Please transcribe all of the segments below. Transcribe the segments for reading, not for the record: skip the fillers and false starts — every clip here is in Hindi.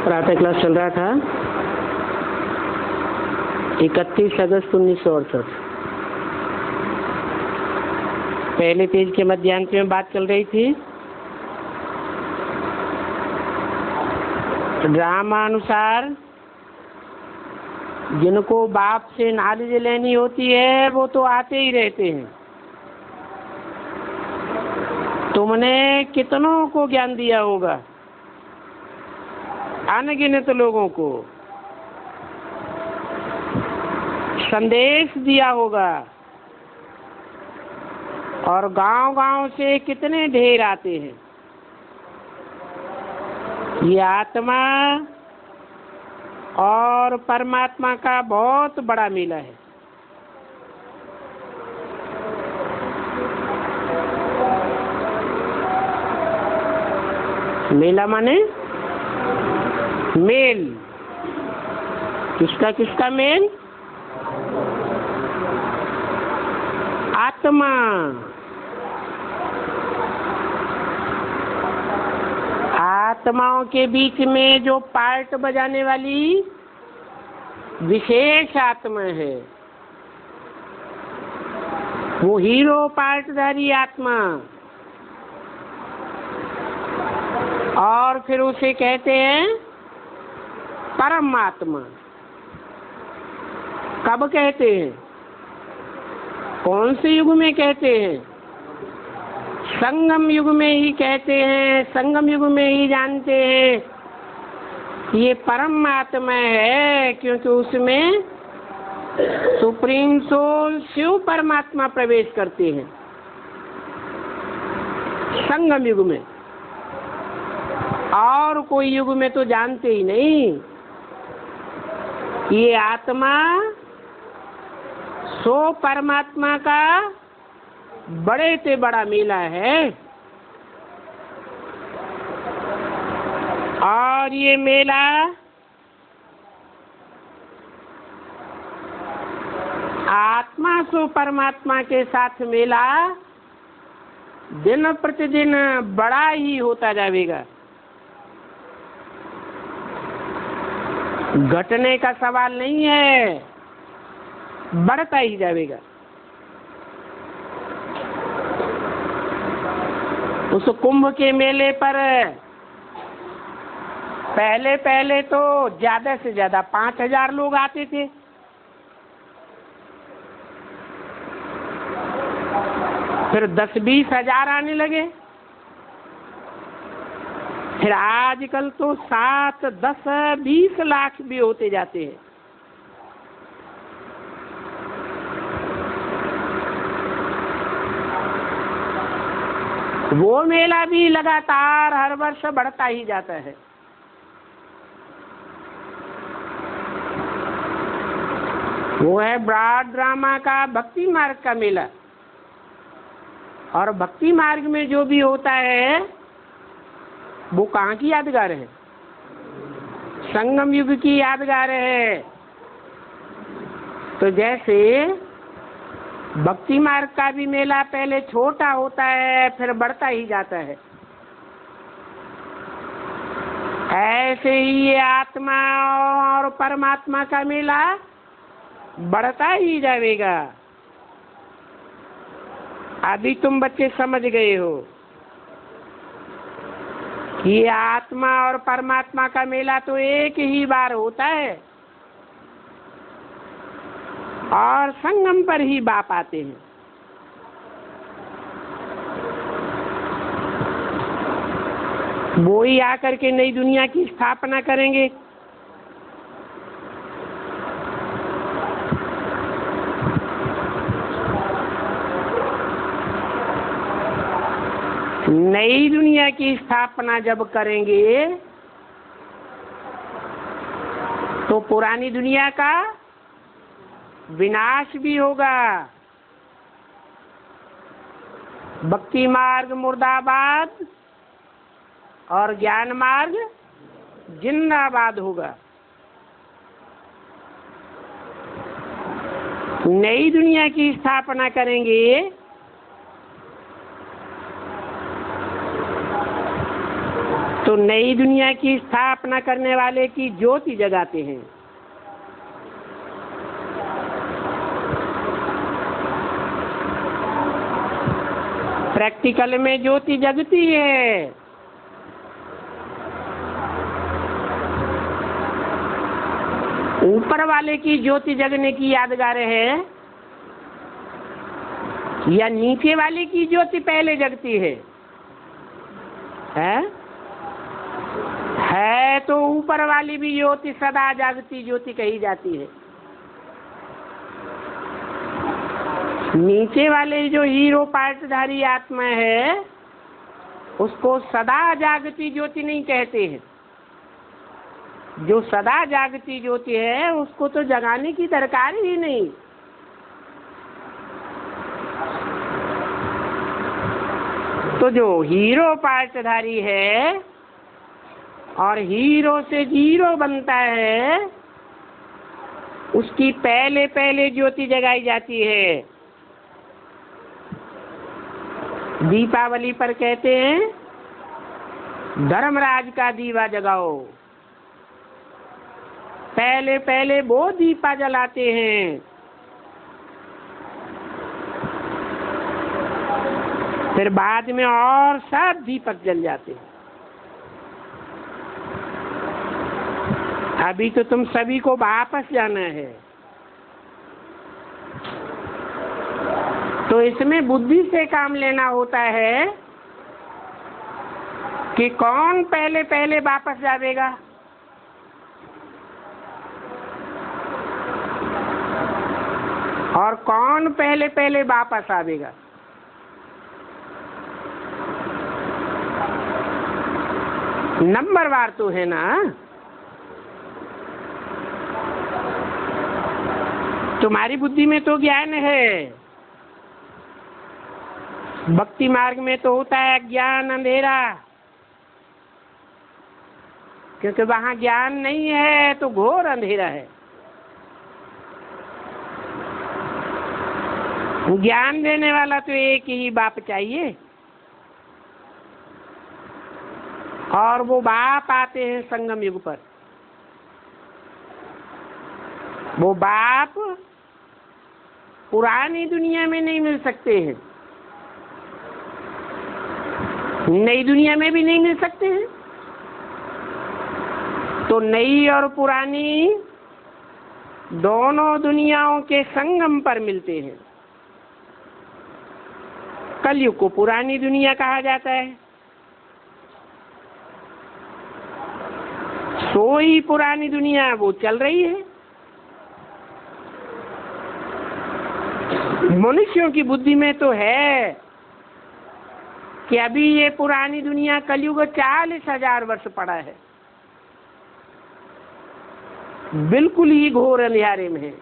प्रातः क्लास चल रहा था 31 अगस्त 1968। पहले पेज के मध्यांश में बात चल रही थी ड्रामानुसार जिनको बाप से नॉलेज लेनी होती है वो तो आते ही रहते हैं। तुमने कितनों को ज्ञान दिया होगा, अनगिनत लोगों को संदेश दिया होगा, और गांव-गांव से कितने ढेर आते हैं। ये आत्मा और परमात्मा का बहुत बड़ा मेला है। मेला माने मेल। किसका किसका मेल? आत्मा आत्माओं के बीच में जो पार्ट बजाने वाली विशेष आत्मा है वो हीरो पार्टधारी आत्मा, और फिर उसे कहते हैं परमात्मा। कब कहते हैं? कौन से युग में कहते हैं? संगम युग में ही कहते हैं। संगम युग में ही जानते हैं ये परमात्मा है, क्योंकि उसमें सुप्रीम सोल शिव परमात्मा प्रवेश करते हैं संगम युग में। और कोई युग में तो जानते ही नहीं। ये आत्मा सो परमात्मा का बड़े से बड़ा मेला है, और ये मेला आत्मा सो परमात्मा के साथ मेला दिन प्रतिदिन बड़ा ही होता जाएगा। घटने का सवाल नहीं है, बढ़ता ही जाएगा। उस कुंभ के मेले पर पहले तो ज्यादा से ज्यादा 5000 लोग आते थे। फिर 10-20 हजार आने लगे। फिर आजकल तो 7-10-20 लाख भी होते जाते हैं। वो मेला भी लगातार हर वर्ष बढ़ता ही जाता है। वो है ब्रॉड ड्रामा का भक्ति मार्ग का मेला। और भक्ति मार्ग में जो भी होता है वो कहाँ की यादगार है? संगम युग की यादगार है। तो जैसे भक्ति मार्ग का भी मेला पहले छोटा होता है फिर बढ़ता ही जाता है, ऐसे ही ये आत्मा और परमात्मा का मेला बढ़ता ही जाएगा। अभी तुम बच्चे समझ गए हो कि ये आत्मा और परमात्मा का मेला तो एक ही बार होता है, और संगम पर ही बाप आते हैं। वो ही आकर के नई दुनिया की स्थापना करेंगे। नई दुनिया की स्थापना जब करेंगे तो पुरानी दुनिया का विनाश भी होगा। भक्ति मार्ग मुर्दाबाद और ज्ञान मार्ग जिंदाबाद होगा। नई दुनिया की स्थापना करेंगे तो नई दुनिया की स्थापना करने वाले की ज्योति जगाते हैं। प्रैक्टिकल में ज्योति जगती है, ऊपर वाले की ज्योति जगने की यादगार है या नीचे वाले की ज्योति पहले जगती है? है तो ऊपर वाली भी ज्योति सदा जागती ज्योति कही जाती है। नीचे वाले जो हीरो पार्टधारी आत्मा है उसको सदा जागती ज्योति नहीं कहते हैं। जो सदा जागती ज्योति है उसको तो जगाने की दरकार ही नहीं। तो जो हीरो पार्टधारी है और हीरो से जीरो बनता है उसकी पहले पहले ज्योति जगाई जाती है। दीपावली पर कहते हैं धर्मराज का दीवा जगाओ। पहले पहले वो दीपा जलाते हैं, फिर बाद में और सब दीपक जल जाते हैं। अभी तो तुम सभी को वापस जाना है, तो इसमें बुद्धि से काम लेना होता है कि कौन पहले पहले वापस जाएगा। और कौन पहले पहले वापस आवेगा। नंबरवार तो है ना। तुम्हारी बुद्धि में तो ज्ञान है, भक्ति मार्ग में तो होता है ज्ञान अंधेरा, क्योंकि वहां ज्ञान नहीं है तो घोर अंधेरा है। ज्ञान देने वाला तो एक ही बाप चाहिए, और वो बाप आते हैं संगम युग पर। वो बाप पुरानी दुनिया में नहीं मिल सकते हैं, नई दुनिया में भी नहीं मिल सकते हैं। तो नई और पुरानी दोनों दुनियाओं के संगम पर मिलते हैं। कलयुग को पुरानी दुनिया कहा जाता है। सोई पुरानी दुनिया वो चल रही है। मनुष्यों की बुद्धि में तो है कि अभी ये पुरानी दुनिया कलयुग 40,000 वर्ष पड़ा है, बिल्कुल ही घोर अंधियारे में है।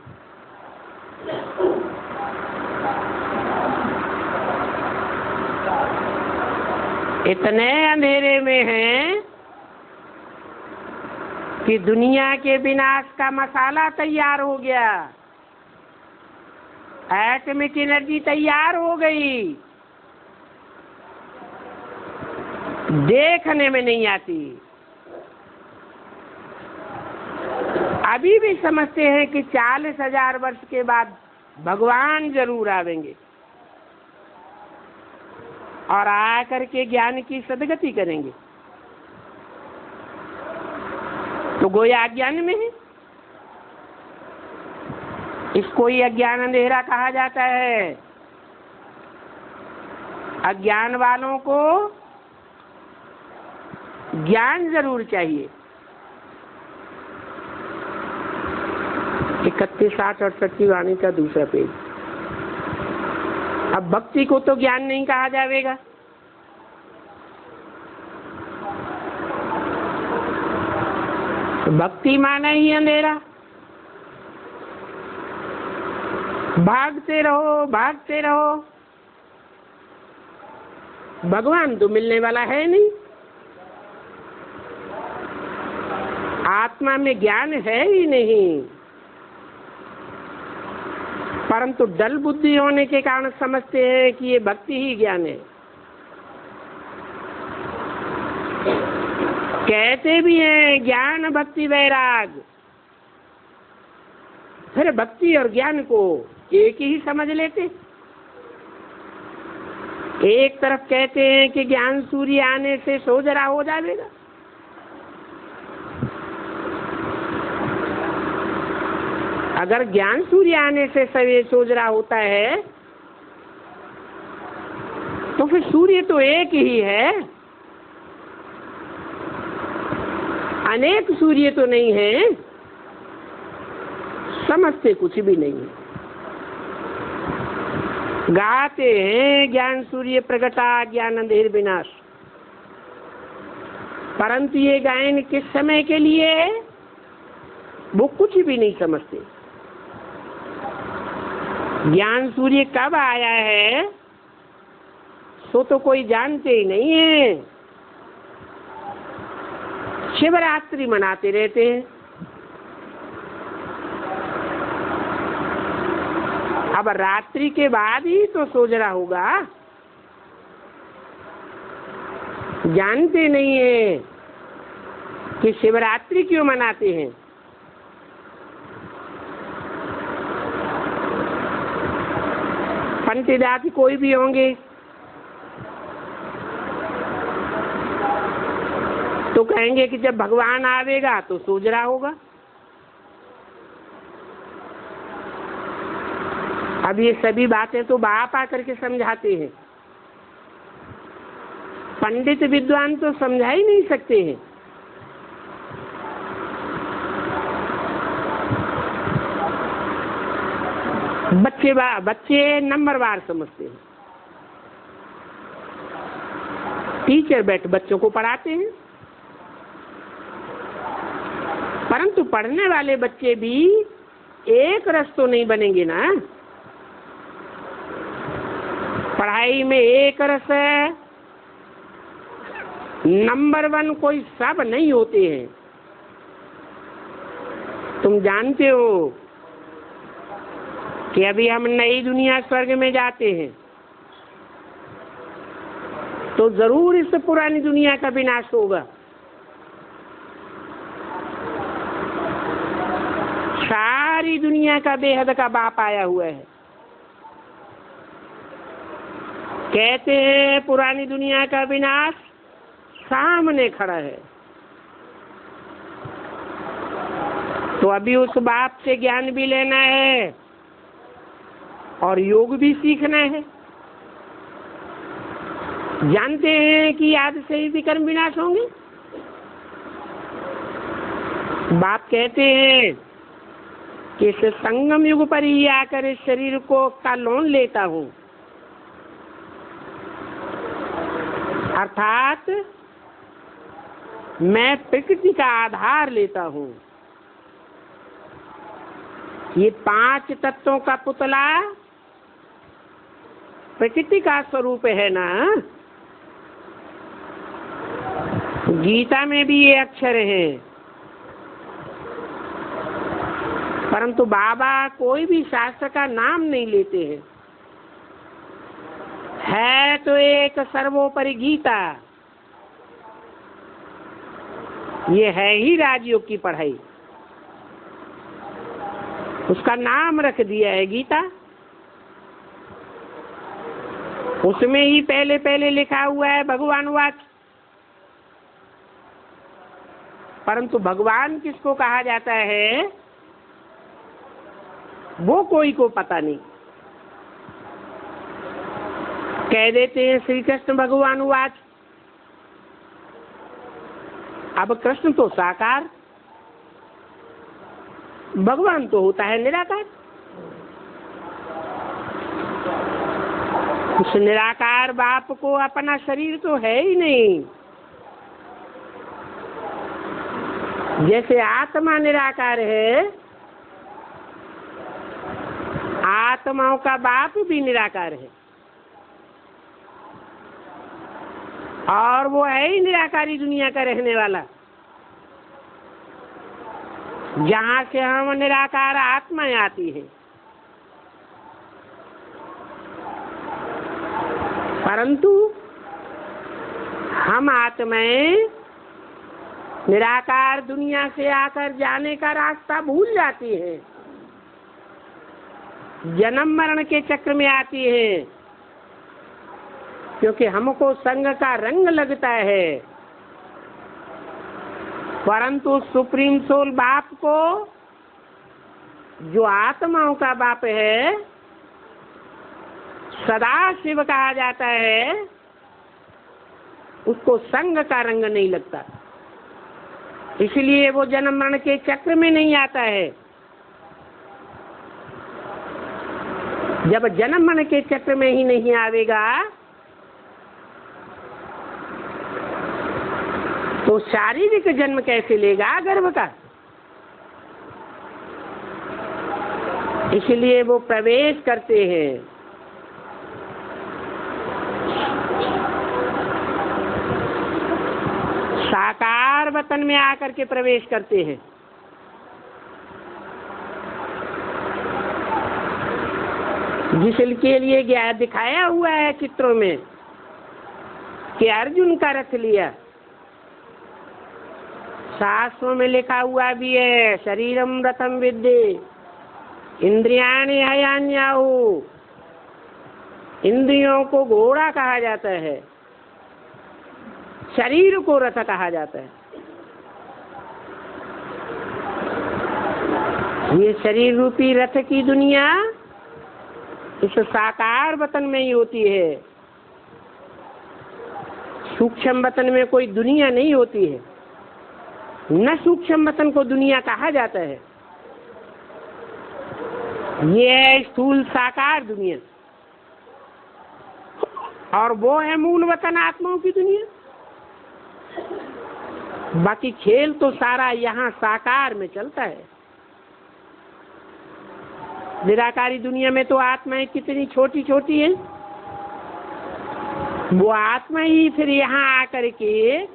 इतने अंधेरे में है कि दुनिया के विनाश का मसाला तैयार हो गया, एटॉमिक एनर्जी तैयार हो गई, देखने में नहीं आती। अभी भी समझते हैं कि 40,000 वर्ष के बाद भगवान जरूर आवेंगे और आकर के ज्ञान की सदगति करेंगे। तो गोया अज्ञान में है। इसको ही अज्ञान अंधेरा कहा जाता है। अज्ञान वालों को ज्ञान जरूर चाहिए। 31, 60 और 68 वाणी का दूसरा पेज। अब भक्ति को तो ज्ञान नहीं कहा जाएगा। भक्ति माना ही अंधेरा। भागते रहो भागते रहो, भगवान तो मिलने वाला है नहीं। आत्मा में ज्ञान है ही नहीं, परंतु डल बुद्धि होने के कारण समझते हैं कि ये भक्ति ही ज्ञान है। कहते भी हैं ज्ञान भक्ति वैराग, फिर भक्ति और ज्ञान को एक ही समझ लेते। एक तरफ कहते हैं कि ज्ञान सूर्य आने से सोजरा हो जाएगा, अगर ज्ञान सूर्य आने से सवेरे सोजरा होता है तो फिर सूर्य तो एक ही है, अनेक सूर्य तो नहीं है, समझते कुछ भी नहीं है। गाते हैं ज्ञान सूर्य प्रगटा ज्ञान अंधेर विनाश, परंतु ये गायन किस समय के लिए है वो कुछ भी नहीं समझते। ज्ञान सूर्य कब आया है सो तो कोई जानते ही नहीं है। शिवरात्रि मनाते रहते हैं, अब रात्रि के बाद ही तो सोजरा होगा, जानते नहीं है कि शिवरात्रि क्यों मनाते हैं। पंडित जाति कोई भी होंगे तो कहेंगे कि जब भगवान आवेगा तो सोजरा होगा। अब ये सभी बातें तो बाप आकर के समझाते हैं, पंडित विद्वान तो समझा ही नहीं सकते हैं। बच्चे नंबरवार समझते हैं। टीचर बैठ बच्चों को पढ़ाते हैं, परंतु पढ़ने वाले बच्चे भी एक रस तो नहीं बनेंगे ना। पढ़ाई में एक रस है, नंबर 1 कोई सब नहीं होते हैं। तुम जानते हो कि अभी हम नई दुनिया स्वर्ग में जाते हैं तो जरूर इस पुरानी दुनिया का विनाश होगा। सारी दुनिया का बेहद का बाप आया हुआ है। कहते हैं पुरानी दुनिया का विनाश सामने खड़ा है, तो अभी उस बाप से ज्ञान भी लेना है और योग भी सीखना है। जानते हैं कि याद से ही विकर्म विनाश होंगे। बाप कहते हैं कि इस संगम युग पर ही आकर इस शरीर को का लोन लेता हूं, अर्थात मैं प्रकृति का आधार लेता हूं। ये 5 तत्वों का पुतला प्रकृति का स्वरूप है ना। गीता में भी ये अक्षर है, परंतु बाबा कोई भी शास्त्र का नाम नहीं लेते हैं। है तो एक सर्वोपरि गीता, ये है ही राजयोग की पढ़ाई, उसका नाम रख दिया है गीता। उसमें ही पहले पहले लिखा हुआ है भगवान वाच, परंतु भगवान किसको कहा जाता है वो कोई को पता नहीं। कह देते हैं श्री कृष्ण भगवान वाच। अब कृष्ण तो साकार, भगवान तो होता है निराकार। उस निराकार बाप को अपना शरीर तो है ही नहीं। जैसे आत्मा निराकार है, आत्माओं का बाप भी निराकार है, और वो है ही निराकारी दुनिया का रहने वाला। जहां से हम निराकार आत्माएं आती है, परंतु हम आत्माएं निराकार दुनिया से आकर जाने का रास्ता भूल जाती है, जन्म मरण के चक्र में आती है, क्योंकि हमको संग का रंग लगता है। परंतु सुप्रीम सोल बाप को, जो आत्माओं का बाप है, सदा शिव कहा जाता है, उसको संग का रंग नहीं लगता, इसलिए वो जन्म मरण के चक्र में नहीं आता है। जब जन्म मरण के चक्र में ही नहीं आवेगा तो शारीरिक जन्म कैसे लेगा गर्भ का? इसलिए वो प्रवेश करते हैं। साकार वतन में आकर के प्रवेश करते हैं। जिसके लिए दिखाया हुआ है चित्रों में कि अर्जुन का रथ लिया, शास्त्रों में लिखा हुआ भी है, शरीरम रथम विद्धि इंद्रियाणि हयान्याहु। इंद्रियों को घोड़ा कहा जाता है, शरीर को रथ कहा जाता है। ये शरीर रूपी रथ की दुनिया इस साकार वतन में ही होती है। सूक्ष्म वतन में कोई दुनिया नहीं होती है, न सूक्ष्म वतन को दुनिया कहा जाता है। ये है स्थूल साकार दुनिया, और वो है मूल वतन आत्माओं की दुनिया। बाकी खेल तो सारा यहाँ साकार में चलता है। निराकारी दुनिया में तो आत्माएं कितनी छोटी छोटी हैं। वो आत्मा ही फिर यहाँ आकर के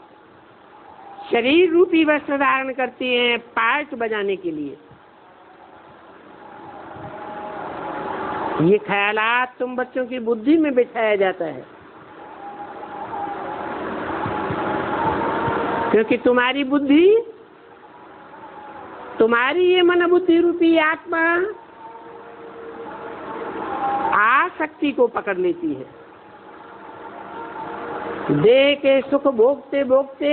शरीर रूपी वस्त्र धारण करती हैं पार्ट बजाने के लिए। ये ख्यालात तुम बच्चों की बुद्धि में बिठाया जाता है, क्योंकि तुम्हारी बुद्धि, तुम्हारी ये मन बुद्धि रूपी आत्मा आसक्ति को पकड़ लेती है। देह के सुख भोगते भोगते,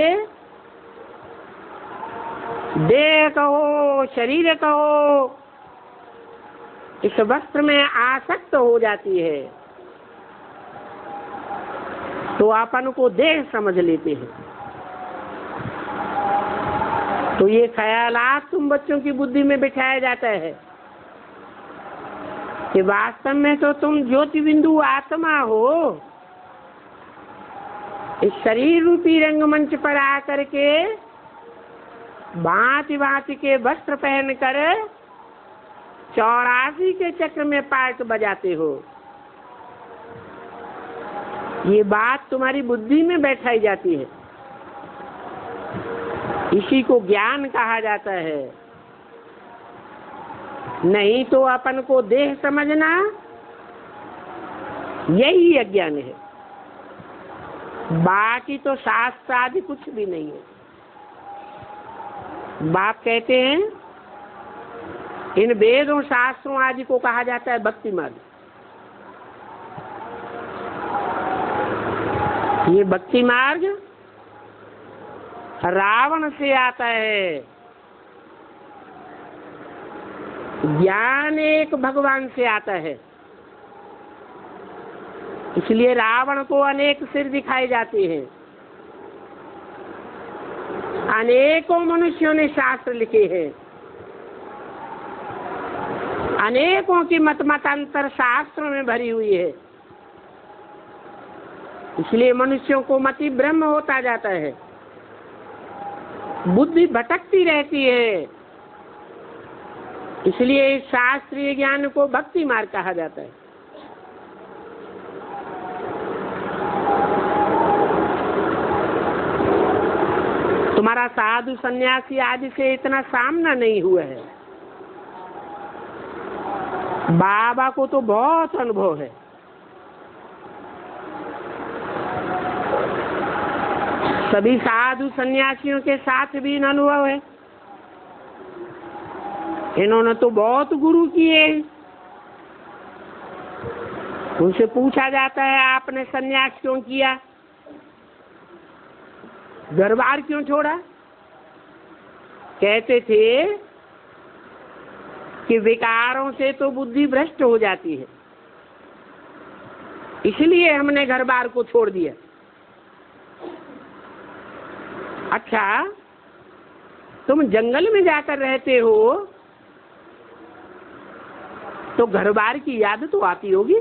देह कहो शरीर कहो, इस वस्त्र में आसक्त हो जाती है, तो अपन को देह समझ लेते हैं। तो ये ख्यालात तुम बच्चों की बुद्धि में बिठाया जाता है कि वास्तव में तो तुम ज्योति बिंदु आत्मा हो। इस शरीर रूपी रंगमंच पर आकर के भांति भांति के वस्त्र पहनकर 84 के चक्र में पार्ट बजाते हो। ये बात तुम्हारी बुद्धि में बैठाई जाती है, इसी को ज्ञान कहा जाता है। नहीं तो अपन को देह समझना यही अज्ञान है, बाकी तो शास्त्र आदि कुछ भी नहीं है। बाप कहते हैं इन वेदों शास्त्रों आदि को कहा जाता है भक्ति मार्ग। ये भक्ति मार्ग रावण से आता है, ज्ञान एक भगवान से आता है। इसलिए रावण को अनेक सिर दिखाए जाते हैं। अनेकों मनुष्यों ने शास्त्र लिखे हैं, अनेकों की मतांतर शास्त्रों में भरी हुई है। इसलिए मनुष्यों को मति भ्रम होता जाता है, बुद्धि भटकती रहती है। इसलिए इस शास्त्रीय ज्ञान को भक्ति मार्ग कहा जाता है। तुम्हारा साधु सन्यासी आदि से इतना सामना नहीं हुआ है, बाबा को तो बहुत अनुभव है। सभी साधु सन्यासियों के साथ भी इन अनुभव है। इन्होंने तो बहुत गुरु किए। उनसे पूछा जाता है आपने सन्यास क्यों किया, दरबार क्यों छोड़ा? कहते थे कि विकारों से तो बुद्धि भ्रष्ट हो जाती है, इसलिए हमने घर बार को छोड़ दिया। अच्छा, तुम जंगल में जाकर रहते हो तो घर बार की याद तो आती होगी।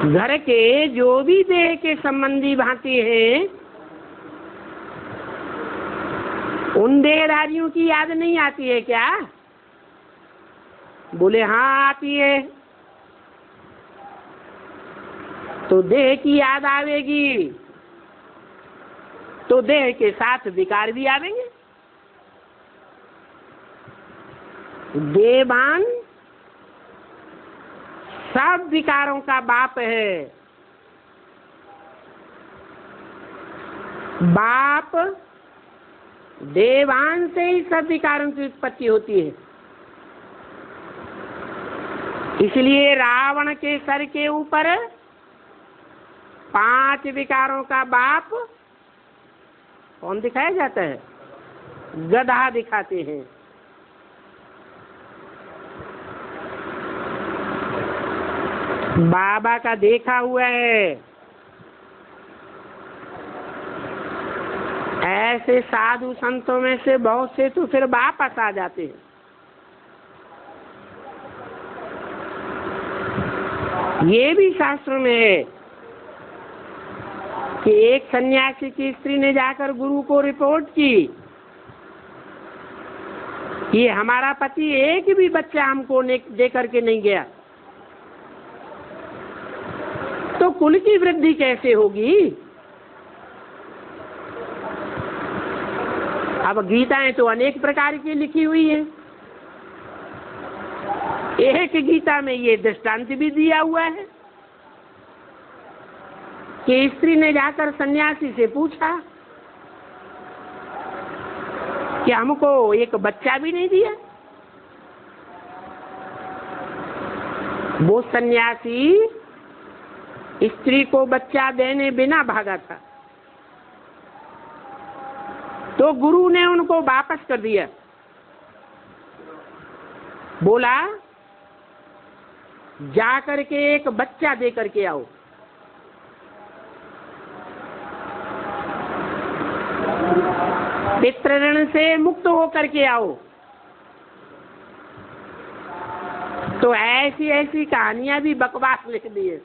घर के जो भी देह के संबंधी भांति हैं, उन देहधारियों की याद नहीं आती है क्या? बोले हाँ आती है। तो देह की याद आवेगी तो देह के साथ विकार भी आवेंगे। देवान सब विकारों का बाप है। बाप देवान से ही सब विकारों की उत्पत्ति होती है। इसलिए रावण के सर के ऊपर 5 विकारों का बाप कौन दिखाया जाता है? गधा दिखाते हैं। बाबा का देखा हुआ है। ऐसे साधु संतों में से बहुत से तो फिर वापस आ जाते हैं। ये भी शास्त्रों में है कि एक सन्यासी की स्त्री ने जाकर गुरु को रिपोर्ट की, ये हमारा पति एक भी बच्चा हमको दे करके नहीं गया, तो कुल की वृद्धि कैसे होगी? अब गीताएं तो अनेक प्रकार की लिखी हुई है। एक गीता में ये दृष्टांत भी दिया हुआ है कि स्त्री ने जाकर सन्यासी से पूछा कि हमको एक बच्चा भी नहीं दिया। वो सन्यासी स्त्री को बच्चा देने बिना भागा था, तो गुरु ने उनको वापस कर दिया। बोला जा करके एक बच्चा दे करके आओ। पितृ ऋण से मुक्त होकर के आओ। तो ऐसी ऐसी कहानियां भी बकवास लिख दी है।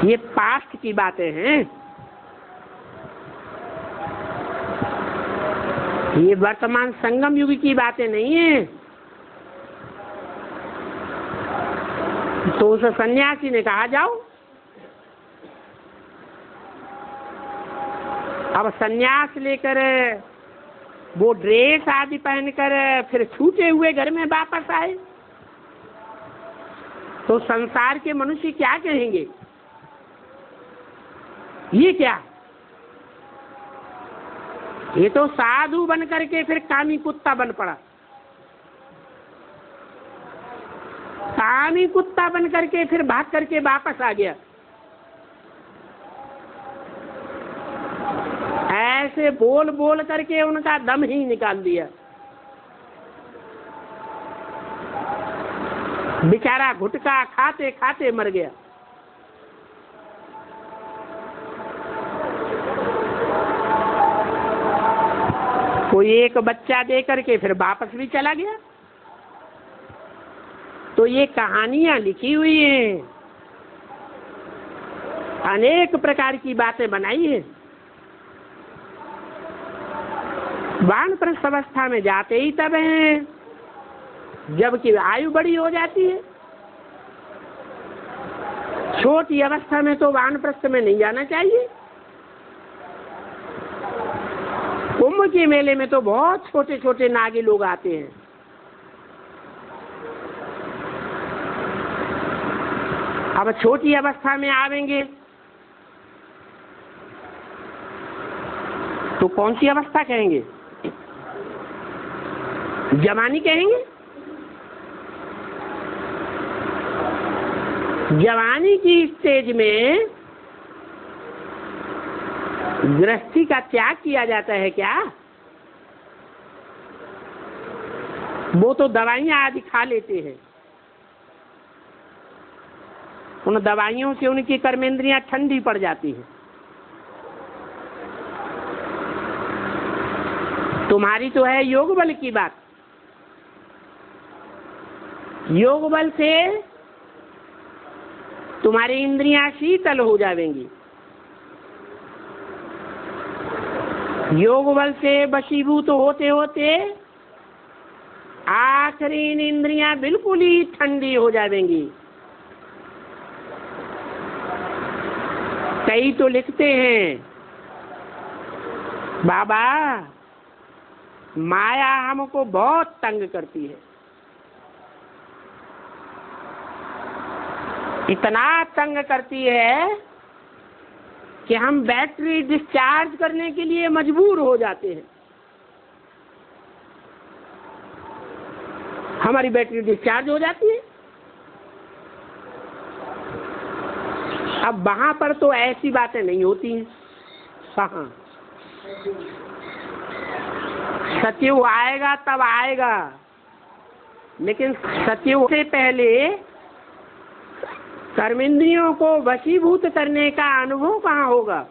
ये पास्ट की बातें हैं, ये वर्तमान संगम युग की बातें नहीं है। तो उस सन्यासी ने कहा जाओ। अब सन्यास लेकर वो ड्रेस आदि पहनकर फिर छूटे हुए घर में वापस आए तो संसार के मनुष्य क्या कहेंगे? ये क्या? ये तो साधु बन करके फिर कामी कुत्ता बन पड़ा। कामी कुत्ता बन करके फिर भाग करके वापस आ गया। ऐसे बोल बोल करके उनका दम ही निकाल दिया। बेचारा गुटखा खाते खाते मर गया। कोई एक बच्चा दे करके फिर वापस भी चला गया। तो ये कहानियां लिखी हुई हैं, अनेक प्रकार की बातें बनाई है। वानप्रस्थ अवस्था में जाते ही तब हैं जबकि आयु बड़ी हो जाती है। छोटी अवस्था में तो वानप्रस्थ में नहीं जाना चाहिए। कुंभ के मेले में तो बहुत छोटे छोटे नागे लोग आते हैं। अब छोटी अवस्था में आवेंगे तो कौन सी अवस्था कहेंगे? जवानी कहेंगे? जवानी की स्टेज में गृहस्थी का त्याग किया जाता है क्या? वो तो दवाइयां आदि खा लेते हैं, उन दवाइयों से उनकी कर्मेंद्रियां ठंडी पड़ जाती हैं। तुम्हारी तो है योग बल की बात। योग बल से तुम्हारी इंद्रियां शीतल हो जाएंगी। योग बल से वशीभूत होते होते आखिरी इंद्रियां बिल्कुल ही ठंडी हो जाएंगी। कई तो लिखते हैं, बाबा माया हमको बहुत तंग करती है, इतना तंग करती है कि हम बैटरी डिस्चार्ज करने के लिए मजबूर हो जाते हैं। हमारी बैटरी डिस्चार्ज हो जाती है। अब वहां पर तो ऐसी बातें नहीं होती हैं। हाँ, सतयुग आएगा तब आएगा, लेकिन सतयुग से पहले कर्मेंद्रियों को वशीभूत करने का अनुभव कहाँ होगा?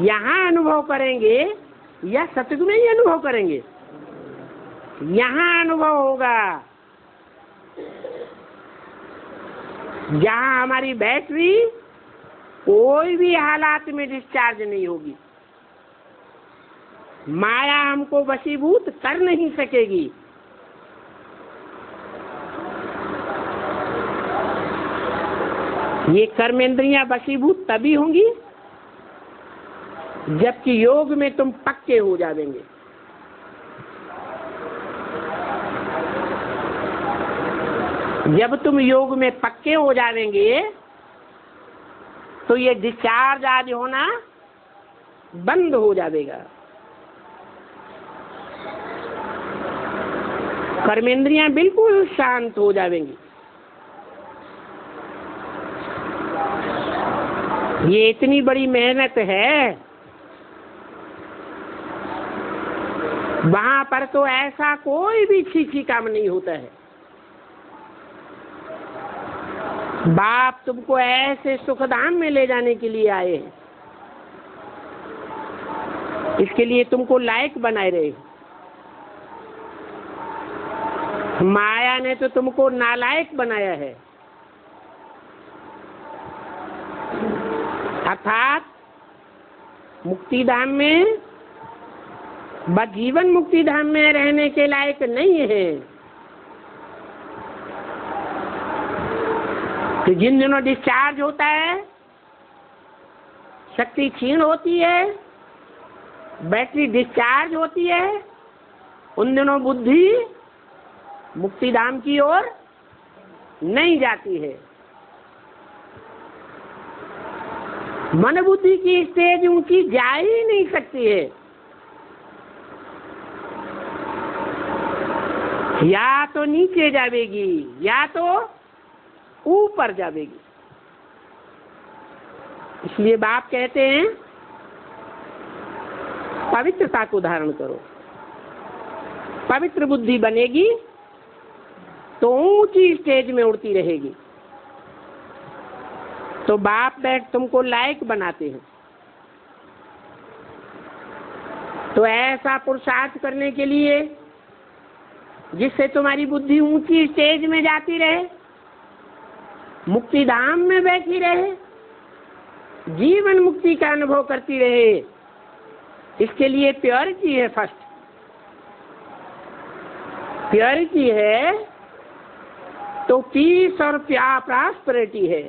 यहाँ अनुभव करेंगे या सतयुग में ही अनुभव करेंगे? यहाँ अनुभव होगा, जहाँ हमारी बैटरी कोई भी हालात में डिस्चार्ज नहीं होगी। माया हमको वशीभूत कर नहीं सकेगी। ये कर्मेंद्रियां वशीभूत तभी होंगी जबकि योग में तुम पक्के हो जाएंगे। जब तुम योग में पक्के हो जाएंगे तो ये डिस्चार्ज आज होना बंद हो जाएगा। कर्मेंद्रियां बिल्कुल शांत हो जाएंगी। ये इतनी बड़ी मेहनत है, वहां पर तो ऐसा कोई भी छीछी काम नहीं होता है। बाप तुमको ऐसे सुखधाम में ले जाने के लिए आए हैं, इसके लिए तुमको लायक बनाए रहे। माया ने तो तुमको नालायक बनाया है, अर्थात मुक्ति धाम में जीवन मुक्ति धाम में रहने के लायक नहीं है। तो जिन दिनों डिस्चार्ज होता है, शक्ति क्षीण होती है, बैटरी डिस्चार्ज होती है, उन दिनों बुद्धि मुक्ति धाम की ओर नहीं जाती है। मन बुद्धि की स्टेज ऊंची जा ही नहीं सकती है। या तो नीचे जाएगी या तो ऊपर जाएगी। इसलिए बाप कहते हैं पवित्रता को धारण करो। पवित्र बुद्धि बनेगी तो ऊंची स्टेज में उड़ती रहेगी। तो बाप बैठ तुमको लायक बनाते हैं। तो ऐसा पुरुषार्थ करने के लिए जिससे तुम्हारी बुद्धि ऊंची स्टेज में जाती रहे, मुक्ति धाम में बैठी रहे, जीवन मुक्ति का अनुभव करती रहे, इसके लिए प्योरिटी है। फर्स्ट प्योरिटी है तो पीस और प्रॉस्पेरिटी है।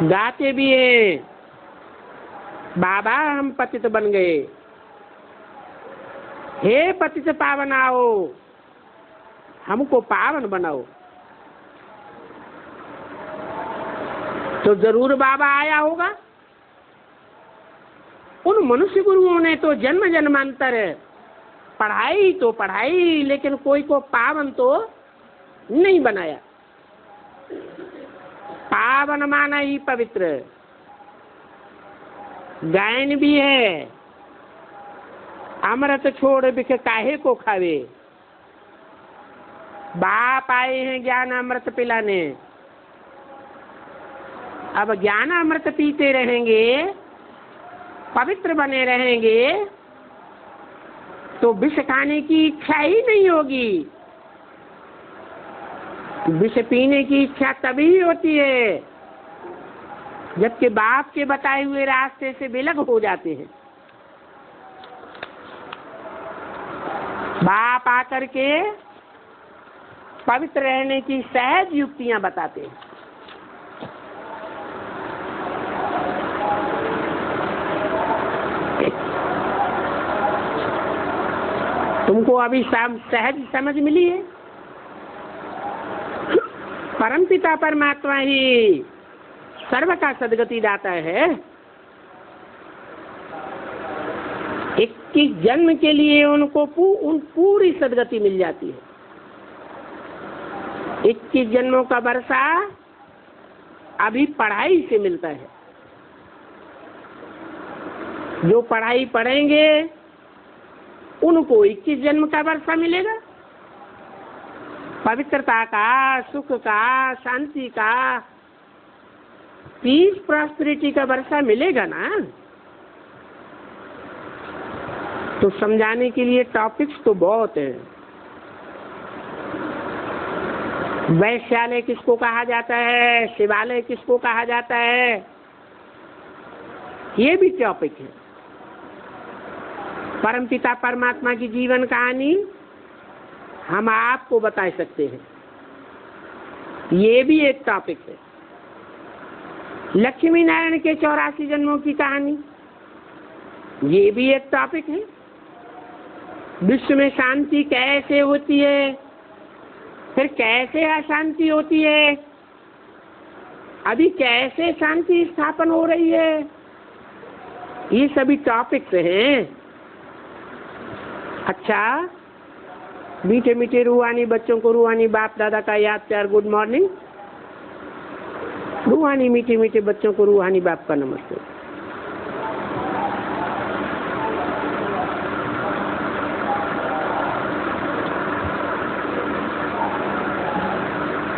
गाते भी हैं, बाबा हम पतित बन गए, हे पतित पावन आओ, हमको पावन बनाओ। तो जरूर बाबा आया होगा। उन मनुष्य गुरुओं ने तो जन्म जन्मांतर पढ़ाई तो पढ़ाई, लेकिन कोई को पावन तो नहीं बनाया। पावन माना ही पवित्र। गायन भी है, अमृत छोड़ बिख काहे को खावे। बाप आए हैं ज्ञान अमृत पिलाने। अब ज्ञान अमृत पीते रहेंगे, पवित्र बने रहेंगे, तो विष खाने की इच्छा ही नहीं होगी। विष पीने की इच्छा तभी होती है जबकि बाप के बताए हुए रास्ते से विलग हो जाते हैं। बाप आकर के पवित्र रहने की सहज युक्तियां बताते हैं। तुमको अभी सहज समझ मिली है। परमपिता परमात्मा ही सर्व का सदगति दाता है। 21 जन्म के लिए उनको पूरी सदगति मिल जाती है। 21 जन्मों का वर्षा अभी पढ़ाई से मिलता है। जो पढ़ाई पढ़ेंगे उनको 21 जन्म का वर्षा मिलेगा। पवित्रता का, सुख का, शांति का, पीस प्रॉस्पेरिटी का वर्षा मिलेगा ना। तो समझाने के लिए टॉपिक्स तो बहुत हैं। वैश्यालय किसको कहा जाता है, शिवालय किसको कहा जाता है, ये भी टॉपिक है। परमपिता परमात्मा की जीवन कहानी हम आपको बता सकते हैं, ये भी एक टॉपिक है। लक्ष्मी नारायण के 84 जन्मों की कहानी, ये भी एक टॉपिक है। विश्व में शांति कैसे होती है, फिर कैसे अशांति होती है, अभी कैसे शांति स्थापन हो रही है, ये सभी टॉपिक्स हैं। अच्छा, मीठे मीठे रूहानी बच्चों को रूहानी बाप दादा का याद प्यार गुड मॉर्निंग। रूहानी मीठे मीठे बच्चों को रूहानी बाप का नमस्ते।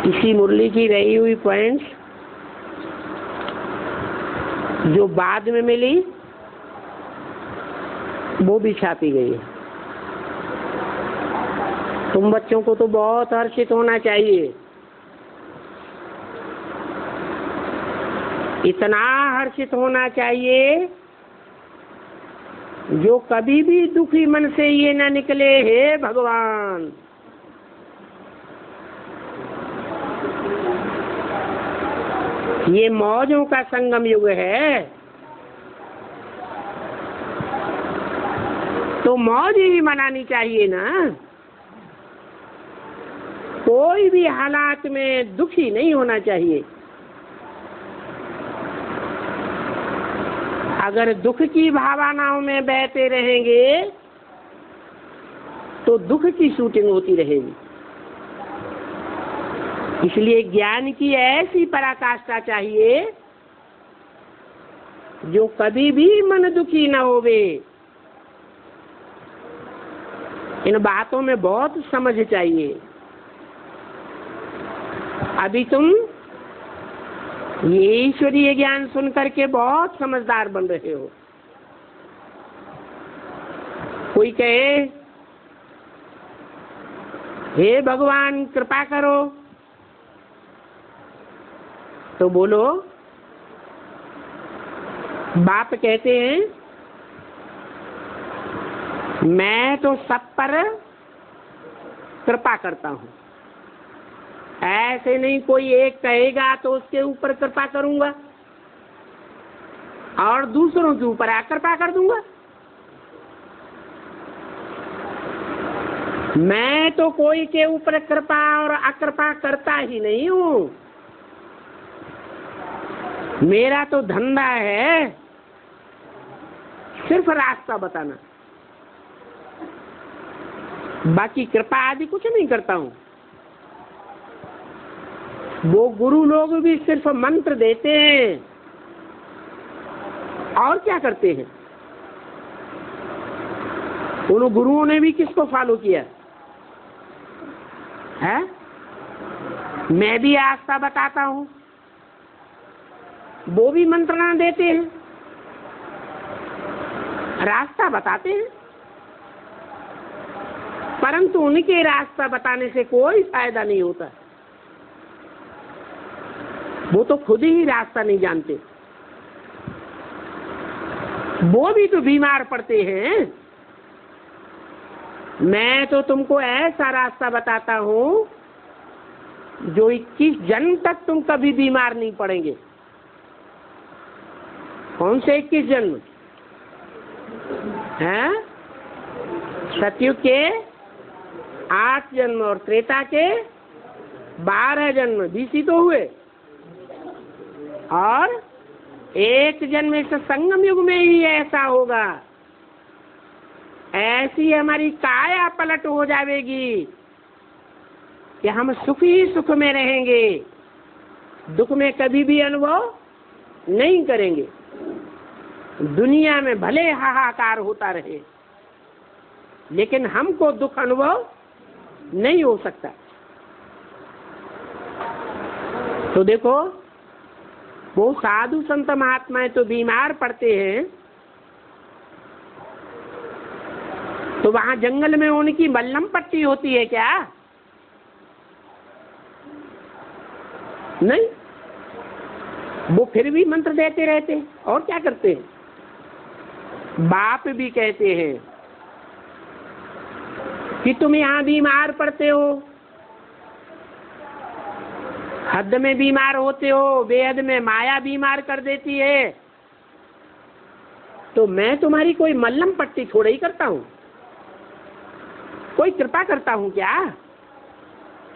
इसी मुरली की रही हुई पॉइंट्स जो बाद में मिली वो भी छापी गई है। तुम बच्चों को तो बहुत हर्षित होना चाहिए, इतना हर्षित होना चाहिए जो कभी भी दुखी मन से ये ना निकले, हे भगवान ये मौजों का संगम युग है, तो मौज ही मनानी चाहिए ना। कोई भी हालात में दुखी नहीं होना चाहिए। अगर दुख की भावनाओं में बहते रहेंगे तो दुख की शूटिंग होती रहेगी। इसलिए ज्ञान की ऐसी पराकाष्ठा चाहिए जो कभी भी मन दुखी न होवे। इन बातों में बहुत समझ चाहिए। अभी तुम ये ईश्वरीय ज्ञान सुन करके बहुत समझदार बन रहे हो। कोई कहे हे भगवान कृपा करो, तो बोलो बाप कहते हैं मैं तो सब पर कृपा करता हूँ। ऐसे नहीं कोई एक कहेगा तो उसके ऊपर कृपा करूंगा और दूसरों के ऊपर कृपा कर दूंगा। मैं तो कोई के ऊपर कृपा और अकृपा करता ही नहीं हूँ। मेरा तो धंधा है सिर्फ रास्ता बताना, बाकी कृपा आदि कुछ नहीं करता हूँ। वो गुरु लोग भी सिर्फ मंत्र देते हैं, और क्या करते हैं? उन गुरुओं ने भी किसको फॉलो किया है? मैं भी रास्ता बताता हूँ, वो भी मंत्रणा देते हैं, रास्ता बताते हैं, परंतु उनके रास्ता बताने से कोई फायदा नहीं होता। वो तो खुद ही रास्ता नहीं जानते। वो भी तो बीमार पड़ते हैं। मैं तो तुमको ऐसा रास्ता बताता हूँ जो 21 जन्म तक तुम कभी बीमार नहीं पड़ेंगे। कौन से 21 जन्म हैं? सतयुग के 8 जन्म और त्रेता के 12 जन्म, 20 ही तो हुए। और एक जन्म इस संगम युग में ही ऐसा होगा। ऐसी हमारी काया पलट हो जाएगी कि हम सुख ही सुख में रहेंगे, दुख में कभी भी अनुभव नहीं करेंगे। दुनिया में भले हाहाकार होता रहे, लेकिन हमको दुख अनुभव नहीं हो सकता। तो देखो, वो साधु संत महात्माएं तो बीमार पड़ते हैं, तो वहां जंगल में उनकी मल्लम पट्टी होती है क्या? नहीं, वो फिर भी मंत्र देते रहते हैं। और क्या करते हैं? बाप भी कहते हैं कि तुम यहाँ बीमार पड़ते हो, हद में बीमार होते हो, बेहद में माया बीमार कर देती है, तो मैं तुम्हारी कोई मल्लम पट्टी थोड़ा ही करता हूँ, कोई कृपा करता हूँ क्या?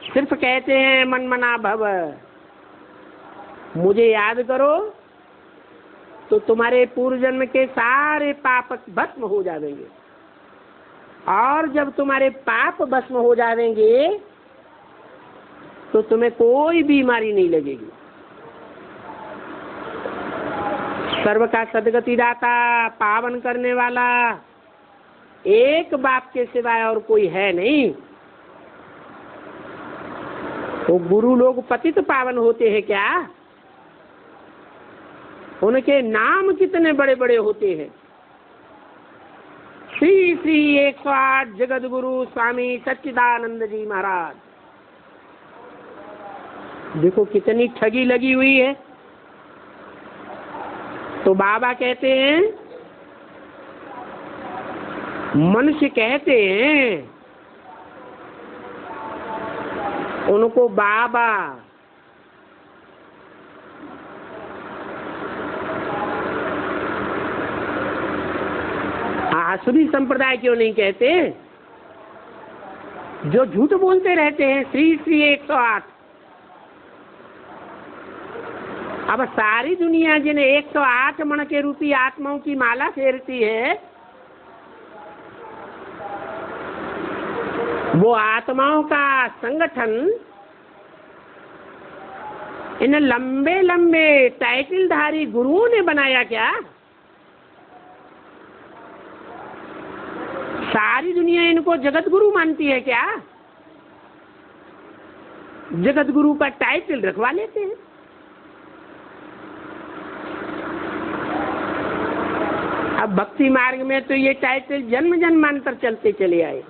सिर्फ कहते हैं मन मना भव, मुझे याद करो तो तुम्हारे पूर्व जन्म के सारे पाप भस्म हो जाएंगे। और जब तुम्हारे पाप भस्म हो जाएंगे तो तुम्हें कोई बीमारी नहीं लगेगी। सर्व का सदगति दाता, पावन करने वाला एक बाप के सिवाय और कोई है नहीं। तो गुरु लोग पतित पावन होते हैं क्या? उनके नाम कितने बड़े बड़े होते हैं। श्री श्री 108 जगत गुरु स्वामी सच्चिदानंद जी महाराज। देखो कितनी ठगी लगी हुई है। तो बाबा कहते हैं, मनुष्य कहते हैं उनको बाबा, आसुरी संप्रदाय क्यों नहीं कहते? जो झूठ बोलते रहते हैं श्री श्री 108। अब सारी दुनिया जिन्हें 108 मण के रूपी आत्माओं की माला फेरती है, वो आत्माओं का संगठन इन लंबे लंबे टाइटलधारी गुरुओं ने बनाया क्या? सारी दुनिया इनको जगत गुरु मानती है क्या? जगत गुरु का टाइटल रखवा लेते हैं। अब भक्ति मार्ग में तो ये टाइटल जन्म जन्मांतर चलते चले आए।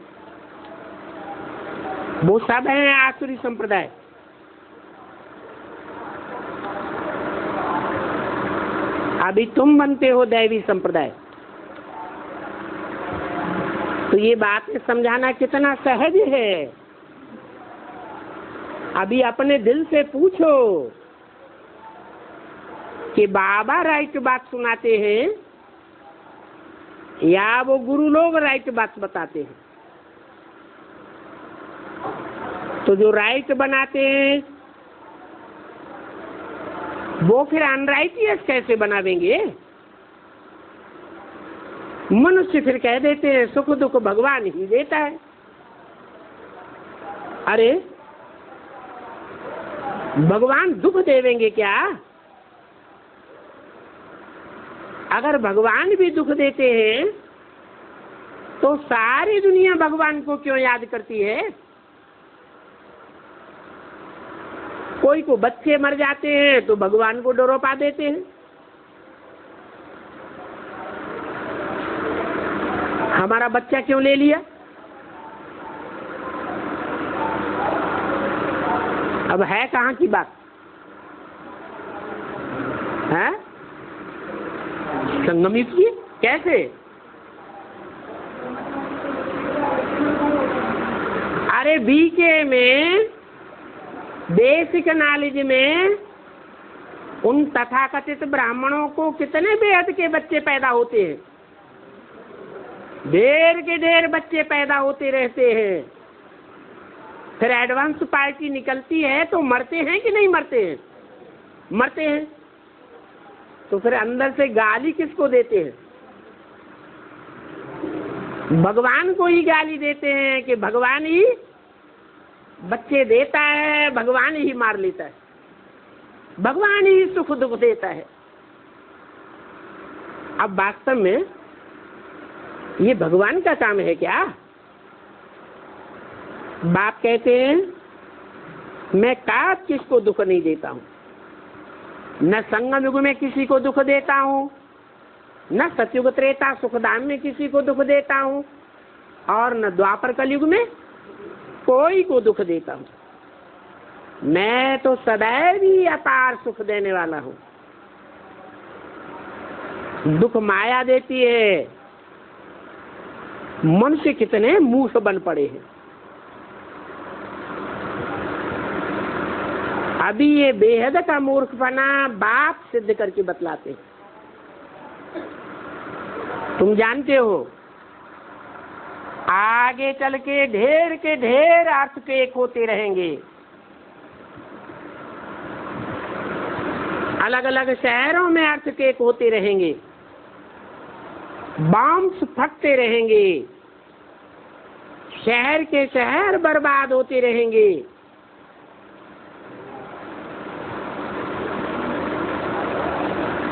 वो सब है आसुरी संप्रदाय। अभी तुम बनते हो दैवी संप्रदाय। तो ये बातें समझाना कितना सहज है। अभी अपने दिल से पूछो कि बाबा राइट बात सुनाते हैं या वो गुरु लोग राइट बात बताते हैं। तो जो राइट बनाते हैं वो फिर अनराइटियस कैसे बनावेंगे? मनुष्य फिर कह देते हैं सुख दुख भगवान ही देता है। अरे भगवान दुख देवेंगे क्या? अगर भगवान भी दुख देते हैं तो सारी दुनिया भगवान को क्यों याद करती है? कोई को बच्चे मर जाते हैं तो भगवान को डरो पा देते हैं। हमारा बच्चा क्यों ले लिया? अब है कहाँ की बात है? संगमित की कैसे? अरे बीके में बेसिक नॉलेज में उन तथाकथित ब्राह्मणों को कितने बेहद के बच्चे पैदा होते हैं, ढेर के ढेर बच्चे पैदा होते रहते हैं। फिर एडवांस पार्टी निकलती है तो मरते हैं कि नहीं मरते हैं? मरते हैं। तो फिर अंदर से गाली किसको देते हैं? भगवान को ही गाली देते हैं कि भगवान ही बच्चे देता है, भगवान ही मार लेता है, भगवान ही सुख दुख देता है। अब वास्तव में ये भगवान का काम है क्या? बाप कहते हैं मैं काट किसको दुख नहीं देता हूं, न संगम युग में किसी को दुख देता हूं, न सतयुग त्रेता सुखदाम में किसी को दुख देता हूं, और न द्वापर कलयुग में कोई को दुख देता हूं। मैं तो सदैव ही अपार सुख देने वाला हूं। दुख माया देती है। मनुष्य कितने मूर्ख बन पड़े हैं। अभी ये बेहद का मूर्खपना बाप सिद्ध करके बतलाते हैं। तुम जानते हो आगे चल के ढेर अर्थ के एक होते रहेंगे। अलग अलग शहरों में अर्थ के एक होते रहेंगे, बॉम्ब्स फटते रहेंगे, शहर के शहर बर्बाद होते रहेंगे।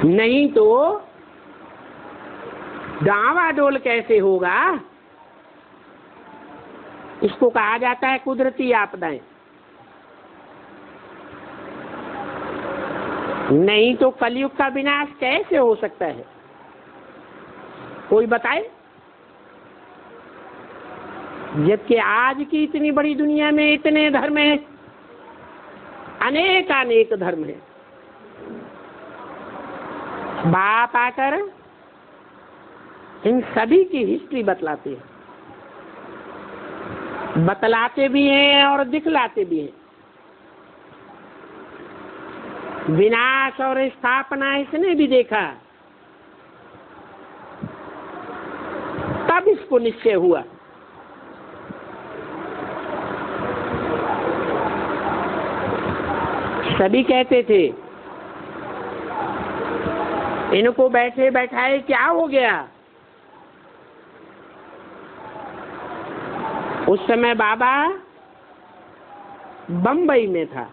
नहीं तो डावाडोल कैसे होगा? इसको कहा जाता है कुदरती आपदाएं। नहीं तो कलयुग का विनाश कैसे हो सकता है? कोई बताए? जबकि आज की इतनी बड़ी दुनिया में इतने धर्म हैं, अनेक धर्म हैं। बाप आकर इन सभी की हिस्ट्री बतलाते हैं, बतलाते भी हैं और दिखलाते भी हैं। विनाश और स्थापना इसने भी देखा, तब इसको निश्चय हुआ। सभी कहते थे इनको बैठे बैठाए क्या हो गया। उस समय बाबा बंबई में था,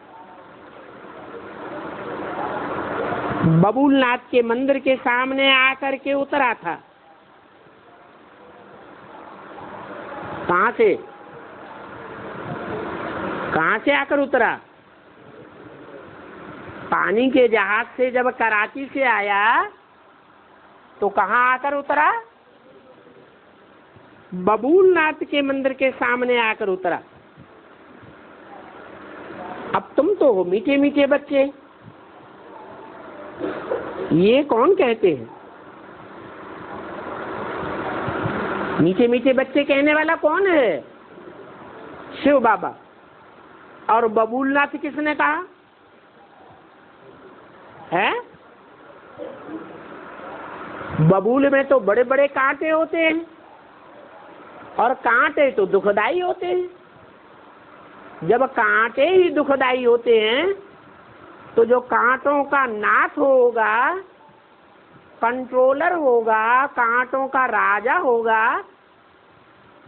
बबूलनाथ के मंदिर के सामने आकर के उतरा था। कहाँ से आकर उतरा? पानी के जहाज से जब कराची से आया तो कहाँ आकर उतरा? बबूलनाथ के मंदिर के सामने आकर उतरा। अब तुम तो हो मीठे मीठे बच्चे, ये कौन कहते हैं? मीठे मीठे बच्चे कहने वाला कौन है? शिव बाबा। और बबूलनाथ किसने कहा है? बबूल में तो बड़े बड़े कांटे होते हैं और कांटे तो दुखदाई होते हैं। जब कांटे ही दुखदाई होते हैं तो जो कांटों का नाथ होगा, कंट्रोलर होगा, कांटों का राजा होगा,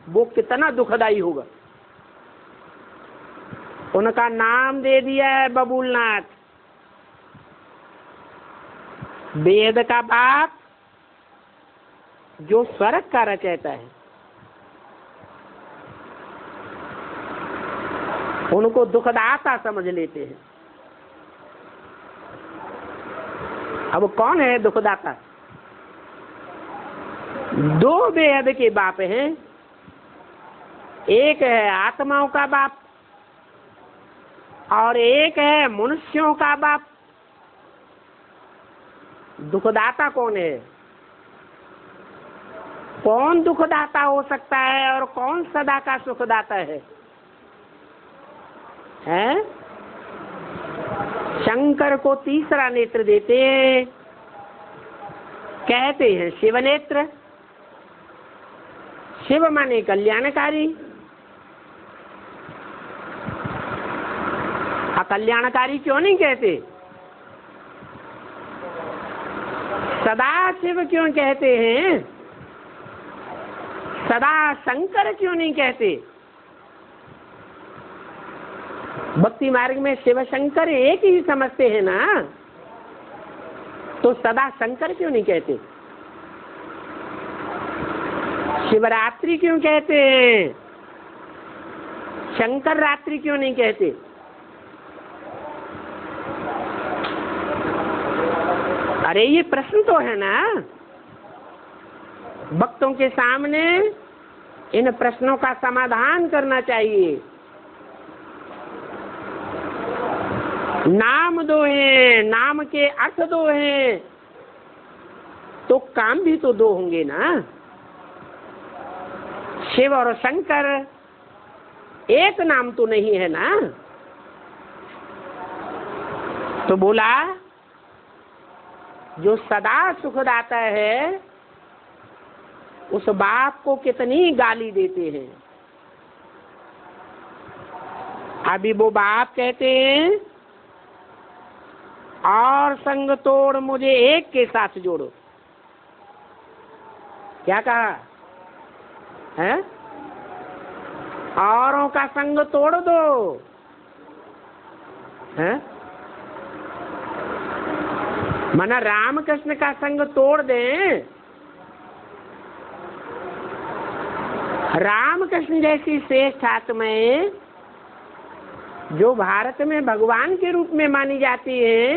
वो कितना दुखदाई होगा। उनका नाम दे दिया है बबूलनाथ, वेद का बाप जो स्वर्ग का रचयिता है। उनको दुखदाता समझ लेते हैं। अब कौन है दुखदाता? दो बेहद के बाप हैं। एक है आत्माओं का बाप और एक है मनुष्यों का बाप। दुखदाता कौन है? कौन दुखदाता हो सकता है और कौन सदा का सुखदाता है? हैं? शंकर को तीसरा नेत्र देते हैं, कहते हैं शिव नेत्र। शिव माने कल्याणकारी, अकल्याणकारी क्यों नहीं कहते? सदा शिव क्यों कहते हैं? सदा शंकर क्यों नहीं कहते? भक्ति मार्ग में शिव शंकर एक ही समझते हैं ना, तो सदा शंकर क्यों नहीं कहते? शिवरात्रि क्यों कहते हैं? शंकर रात्रि क्यों नहीं कहते? अरे ये प्रश्न तो है ना, भक्तों के सामने इन प्रश्नों का समाधान करना चाहिए। नाम दो हैं, नाम के अर्थ दो हैं, तो काम भी तो दो होंगे ना। शिव और शंकर एक नाम तो नहीं है ना। तो बोला जो सदा सुखदाता है उस बाप को कितनी गाली देते हैं। अभी वो बाप कहते हैं और संग तोड़ मुझे एक के साथ जोड़ो। क्या कहा है? औरों का संग तोड़ दो है? मना रामकृष्ण का संग तोड़ दें। रामकृष्ण जैसी श्रेष्ठ आत्माएं जो भारत में भगवान के रूप में मानी जाती है,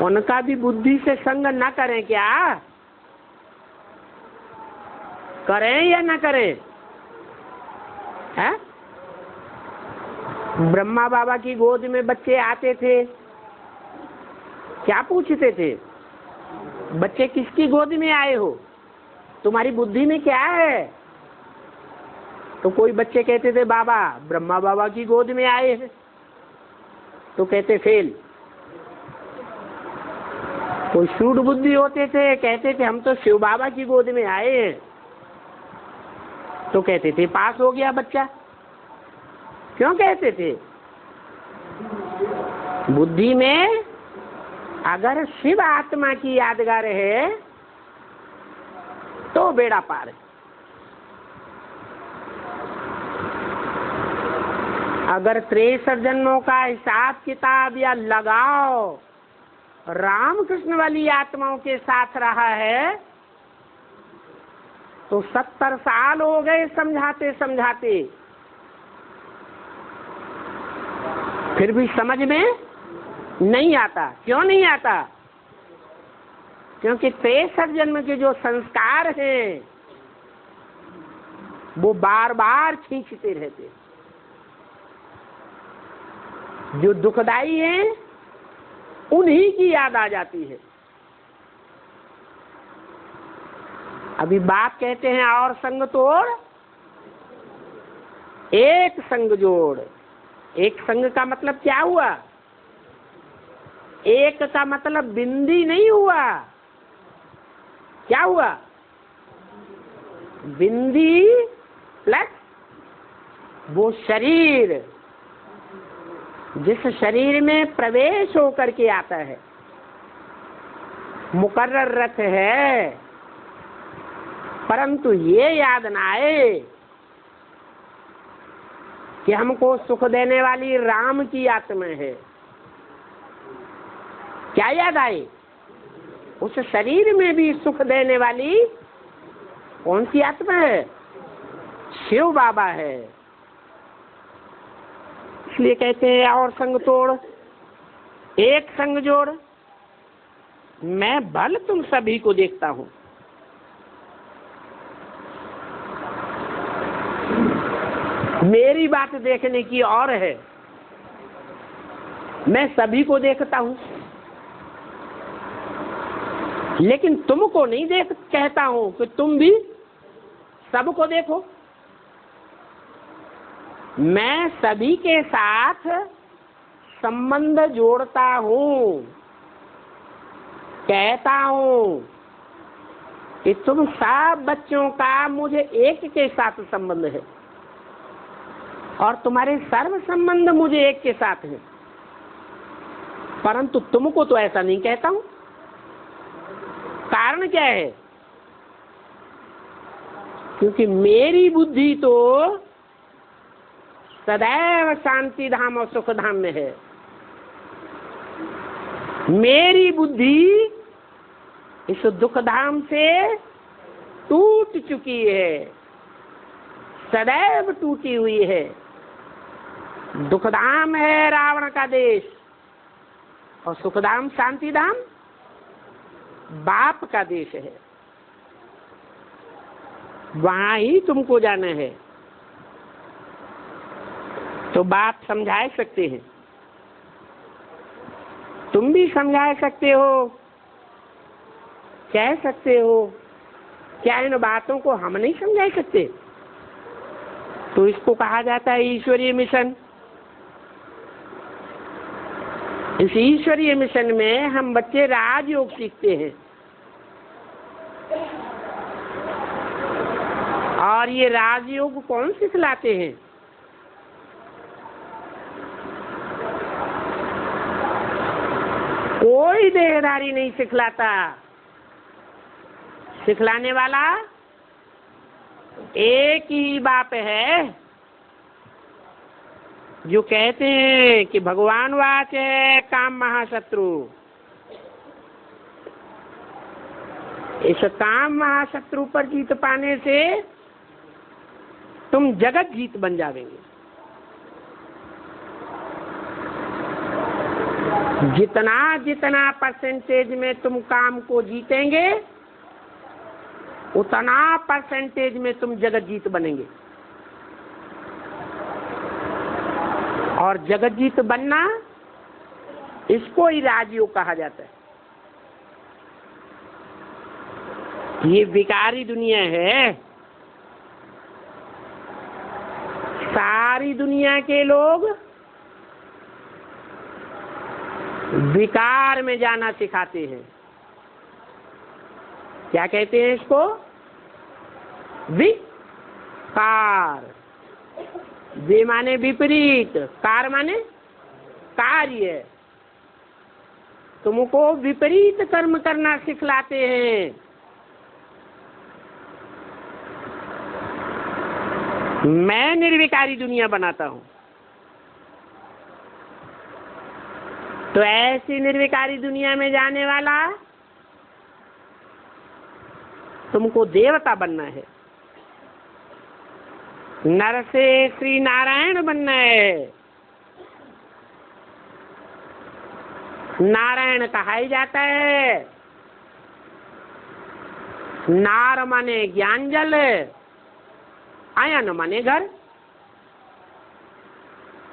उनका भी बुद्धि से संग न करें क्या? करें या न करें? है? ब्रह्मा बाबा की गोद में बच्चे आते थे, क्या पूछते थे? बच्चे किसकी गोद में आए हो? तुम्हारी बुद्धि में क्या है? तो कोई बच्चे कहते थे बाबा ब्रह्मा बाबा की गोद में आए हैं, तो कहते फेल। कोई सूड बुद्धि होते थे, कहते थे हम तो शिव बाबा की गोद में आए हैं, तो कहते थे पास हो गया बच्चा। क्यों कहते थे? बुद्धि में अगर शिव आत्मा की यादगार है तो बेड़ा पार है। अगर 63 जन्मों का हिसाब किताब या लगाओ रामकृष्ण वाली आत्माओं के साथ रहा है तो 70 साल हो गए समझाते समझाते, फिर भी समझ में नहीं आता। क्यों नहीं आता? क्योंकि 63 जन्म के जो संस्कार हैं वो बार बार खींचते रहते। जो दुखदाई हैं उन्हीं की याद आ जाती है। अभी बाप कहते हैं और संग तोड़ एक संग जोड़। एक संग का मतलब क्या हुआ? एक का मतलब बिंदी नहीं हुआ। क्या हुआ? बिंदी प्लस वो शरीर जिस शरीर में प्रवेश होकर के आता है, मुकर्रर रथ है, परंतु ये याद ना आए कि हमको सुख देने वाली राम की आत्मा है। क्या याद आए? उस शरीर में भी सुख देने वाली कौन सी आत्मा है? शिव बाबा है। इसलिए कहते हैं और संग तोड़ एक संग जोड़, मैं भल तुम सभी को देखता हूं। मेरी बात देखने की और है, मैं सभी को देखता हूं, लेकिन तुमको नहीं देख कहता हूं कि तुम भी सबको देखो। मैं सभी के साथ संबंध जोड़ता हूं, कहता हूं कि तुम सब बच्चों का मुझे एक के साथ संबंध है और तुम्हारे सर्व संबंध मुझे एक के साथ है, परंतु तुमको तो ऐसा नहीं कहता हूं। कारण क्या है? क्योंकि मेरी बुद्धि तो सदैव शांति धाम और सुख धाम में है। मेरी बुद्धि इस दुख धाम से टूट चुकी है, सदैव टूटी हुई है। दुख धाम है रावण का देश और सुख धाम शांति धाम बाप का देश है। वहां ही तुमको जाना है। तो बाप समझा सकते हैं, तुम भी समझा सकते हो, कह सकते हो। क्या इन बातों को हम नहीं समझा सकते? तो इसको कहा जाता है ईश्वरीय मिशन। इस ईश्वरीय मिशन में हम बच्चे राजयोग सीखते हैं और ये राजयोग कौन सिखलाते हैं? कोई देहधारी नहीं सिखलाता। सिखलाने वाला एक ही बाप है जो कहते हैं कि भगवान वाच है काम महाशत्रु। इस काम महाशत्रु पर जीत पाने से तुम जगत जीत बन जाओगे। जितना जितना परसेंटेज में तुम काम को जीतेंगे, उतना परसेंटेज में तुम जगत जीत बनेंगे। और जगत जीत बनना, इसको ही राजयोग कहा जाता है। ये विकारी दुनिया है। सारी दुनिया के लोग विकार में जाना सिखाते हैं। क्या कहते हैं इसको? विकार। वे माने विपरीत, कार माने कार्य। तुमको विपरीत कर्म करना सिखलाते हैं। मैं निर्विकारी दुनिया बनाता हूं। तो ऐसी निर्विकारी दुनिया में जाने वाला तुमको देवता बनना है, नर से श्री नारायण बनना है। नारायण कहा ही जाता है। नार माने ज्ञान जल, आयन माने घर।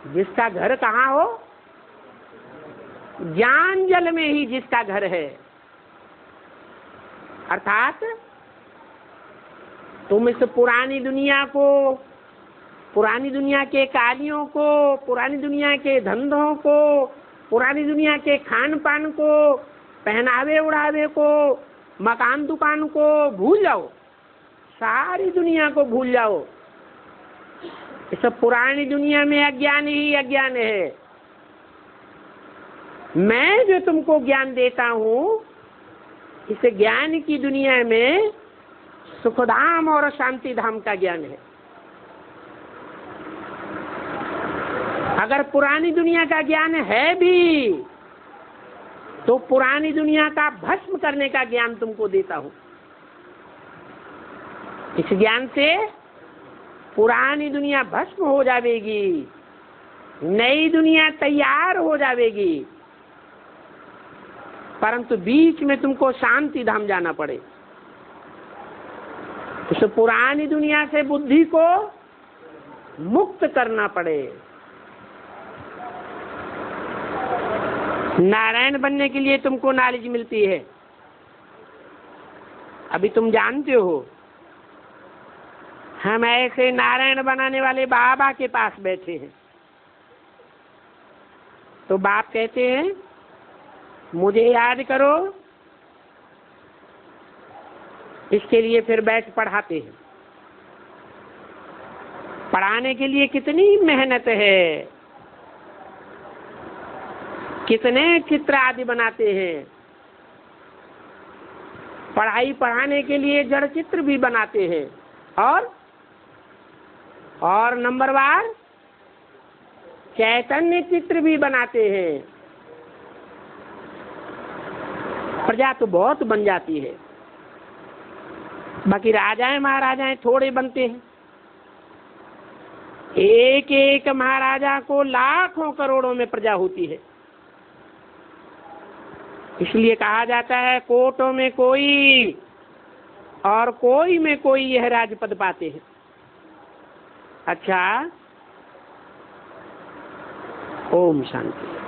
जिसका घर कहाँ हो? ज्ञान जल में ही जिसका घर है। अर्थात तुम इस पुरानी दुनिया को, पुरानी दुनिया के कार्यों को, पुरानी दुनिया के धंधों को, पुरानी दुनिया के खान पान को, पहनावे उड़ावे को, मकान दुकान को भूल जाओ। सारी दुनिया को भूल जाओ इस पुरानी दुनिया में अज्ञान ही अज्ञान है। मैं जो तुमको ज्ञान देता हूं, इस ज्ञान की दुनिया में सुखधाम और शांति धाम का ज्ञान है। अगर पुरानी दुनिया का ज्ञान है भी, तो पुरानी दुनिया का भस्म करने का ज्ञान तुमको देता हूं। इस ज्ञान से पुरानी दुनिया भस्म हो जाएगी, नई दुनिया तैयार हो जाएगी, परंतु बीच में तुमको शांति धाम जाना पड़े। इस पुरानी दुनिया से बुद्धि को मुक्त करना पड़े। नारायण बनने के लिए तुमको नॉलेज मिलती है। अभी तुम जानते हो, हम ऐसे नारायण बनाने वाले बाबा के पास बैठे हैं, तो बाप कहते हैं मुझे याद करो। इसके लिए फिर बैठ पढ़ाते हैं। पढ़ाने के लिए कितनी मेहनत है, कितने चित्र आदि बनाते हैं। पढ़ाने के लिए जड़ चित्र भी बनाते हैं, और नंबरवार चैतन्य चित्र भी बनाते हैं। प्रजा तो बहुत बन जाती है, बाकी राजाएं महाराजाएं थोड़े बनते हैं। एक एक महाराजा को लाखों करोड़ों में प्रजा होती है। इसलिए कहा जाता है कोटों में कोई और कोई में कोई यह राजपद पाते हैं। अच्छा, ओम शांति।